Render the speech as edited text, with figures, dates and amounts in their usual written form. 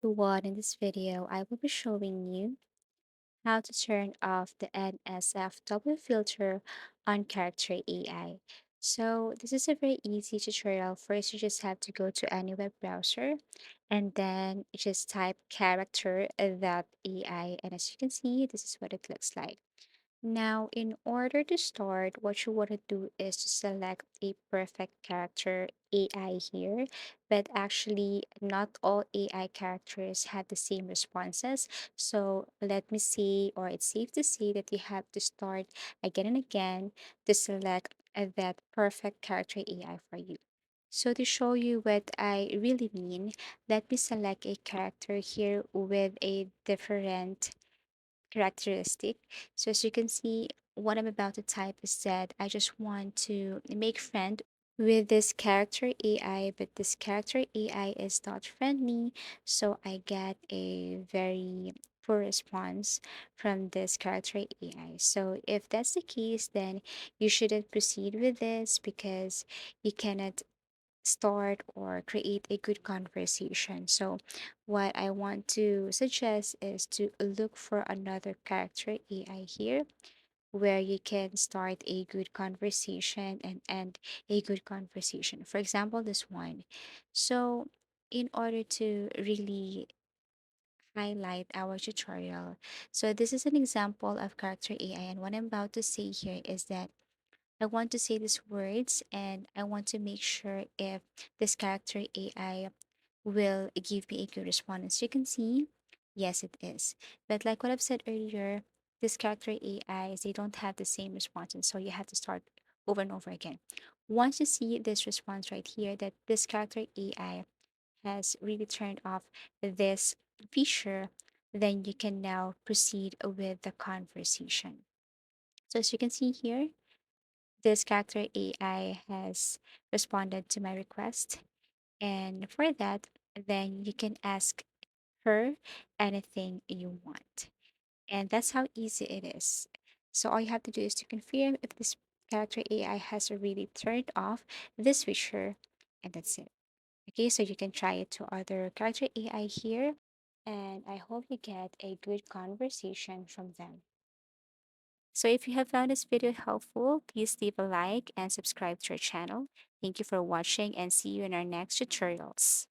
everyone, in this video, I will be showing you how to turn off the NSFW filter on Character AI. So this is a very easy tutorial. First, you just have to go to any web browser and then just type character.ai. And as you can see, this is what it looks like. Now, in order to start, what you want to do is to select a perfect character AI here, but actually not all AI characters have the same responses. So let me say, or it's safe to say that you have to start again and again to select that perfect character AI for you. So to show you what I really mean, let me select a character here with a different characteristic. So as you can see, what I'm about to type is that I just want to make friend with this character AI, but this character AI is not friendly. So I get a very poor response from this character AI. So if that's the case, then you shouldn't proceed with this because you cannot start or create a good conversation. So, what I want to suggest is to look for another character AI here where you can start a good conversation and end a good conversation. For example, this one. So, in order to really highlight our tutorial, so this is an example of character AI, and what I'm about to say here is that I want to say these words and I want to make sure if this character AI will give me a good response. You can see, yes, it is. But like what I've said earlier, this character AIs, they don't have the same responses. So you have to start over and over again. Once you see this response right here, that this character AI has really turned off this feature, then you can now proceed with the conversation. So as you can see here, this character AI has responded to my request. And for that, then you can ask her anything you want. And that's how easy it is. So all you have to do is to confirm if this character AI has already turned off this feature, and that's it. Okay, so you can try it to other character AI here. And I hope you get a good conversation from them. So if you have found this video helpful, please leave a like and subscribe to our channel. Thank you for watching and see you in our next tutorials.